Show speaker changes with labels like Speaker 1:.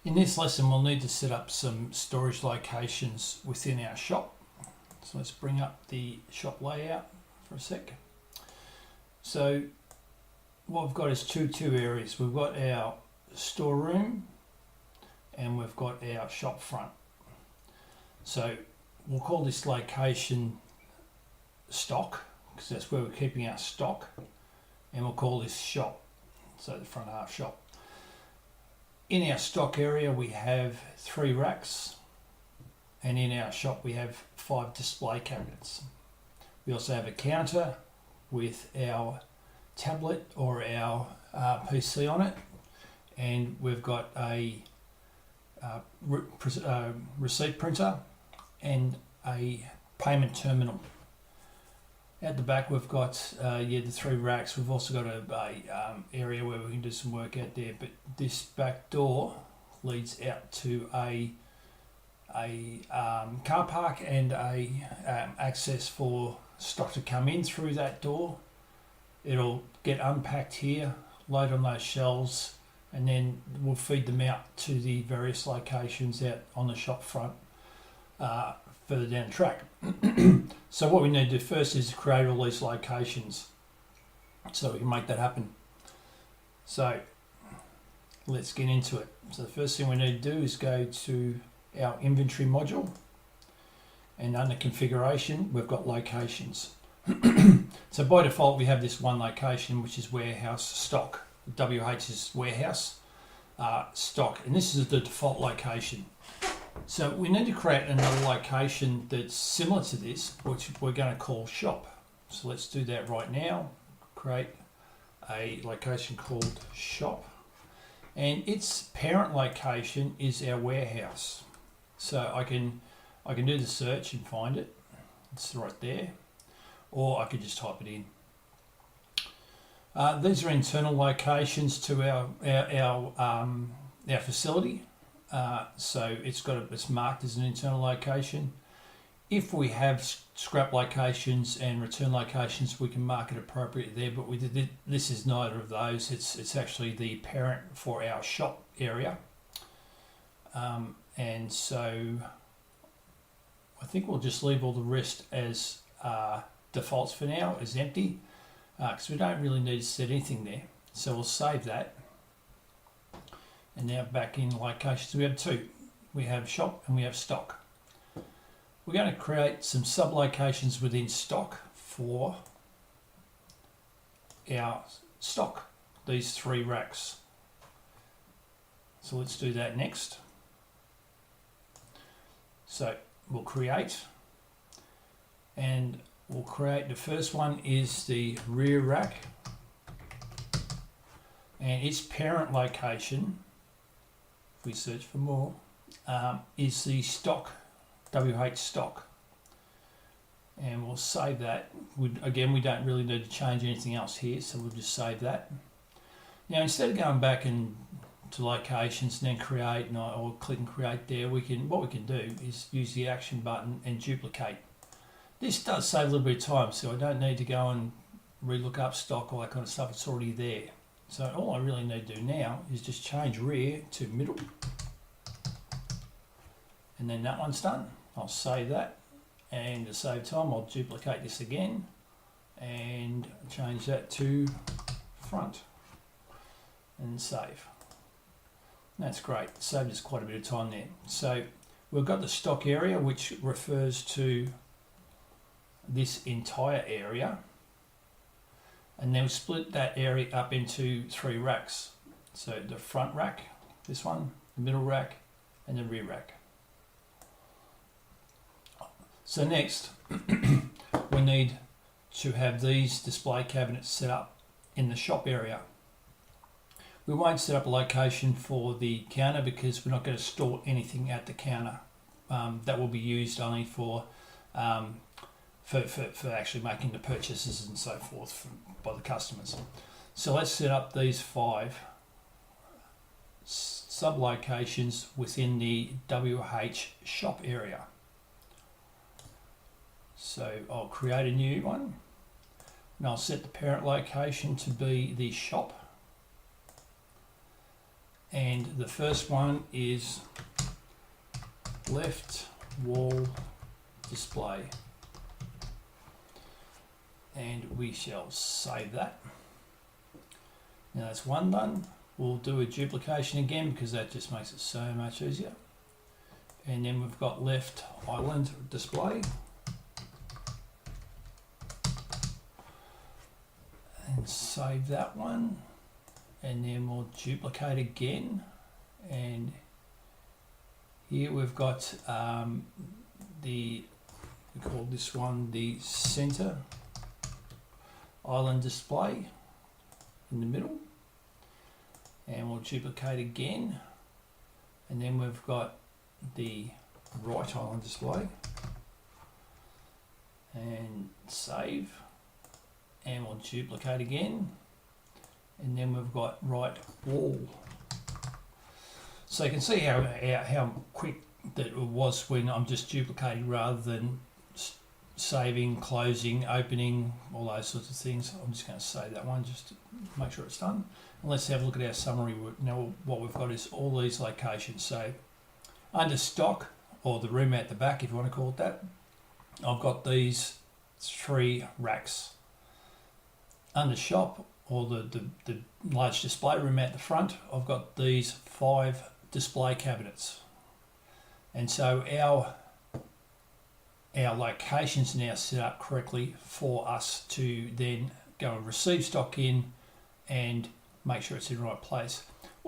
Speaker 1: In this lesson, we'll need to set up some storage locations within our shop. So let's bring up the shop layout for a sec. So what we've got is two areas. We've got our storeroom and we've got our shop front. So we'll call this location stock because that's where we're keeping our stock, and we'll call this shop, so the front half shop. In our stock area we have 3 racks, and in our shop we have 5 display cabinets. We also have a counter with our tablet or our PC on it, and we've got a receipt printer and a payment terminal. At the back we've got the 3 racks. We've also got a area where we can do some work out there, but this back door leads out to a car park and a access for stock to come in through that door. It'll get unpacked here, load on those shelves, and then we'll feed them out to the various locations out on the shop front further down the track. So what we need to do first is create all these locations so we can make that happen. So let's get into it. So the first thing we need to do is go to our inventory module, and under configuration we've got locations. So by default we have this one location, which is warehouse stock. WH is warehouse stock, and this is the default location. So we need to create another location that's similar to this, which we're going to call shop. So let's do that right now. Create a location called shop, and its parent location is our warehouse. So I can do the search and find it. It's right there, or I could just type it in. These are internal locations to our facility. So it's marked as an internal location. If we have scrap locations and return locations, we can mark it appropriately there, but this is neither of those. It's actually the parent for our shop area, and so I think we'll just leave all the rest as defaults for now, as empty, because we don't really need to set anything there. So we'll save that. And now back in locations, we have 2. We have shop and we have stock. We're going to create some sub-locations within stock for our stock, these 3 racks. So let's do that next. So we'll create, and we'll create, the first one is the rear rack, and its parent location, if we search for more, is the stock, WH stock, and we'll save that. Again, we don't really need to change anything else here, so we'll just save that. Now instead of going back and to locations and then create, or click and create there, what we can do is use the action button and duplicate. This does save a little bit of time, so I don't need to go and relook up stock, all that kind of stuff. It's already there. So all I really need to do now is just change rear to middle, and then that one's done. I'll save that, and to save time I'll duplicate this again and change that to front and save. That's great. Saved us quite a bit of time there. So we've got the stock area, which refers to this entire area, and then we split that area up into 3 racks. So the front rack, this one, the middle rack, and the rear rack. So next we need to have these display cabinets set up in the shop area. We won't set up a location for the counter because we're not going to store anything at the counter. That will be used only for actually making the purchases and so forth by the customers. So let's set up these 5 sub-locations within the WH shop area. So I'll create a new one, and I'll set the parent location to be the shop, And the first one is left wall display. And we shall save that. Now that's one done. We'll do a duplication again because that just makes it so much easier. And then we've got left island display. And save that one. And then we'll duplicate again. And here we've got we call this one the center island display in the middle. And we'll duplicate again. And then we've got the right island display. And save. And we'll duplicate again. And then we've got right wall. So you can see how quick that it was when I'm just duplicating rather than saving, closing, opening, all those sorts of things. I'm just going to save that one just to make sure it's done. And let's have a look at our summary. Now what we've got is all these locations. So under stock, or the room at the back if you want to call it that, I've got these 3 racks. Under shop, or the large display room at the front, I've got these 5 display cabinets. And so our locations are now set up correctly for us to then go and receive stock in and make sure it's in the right place.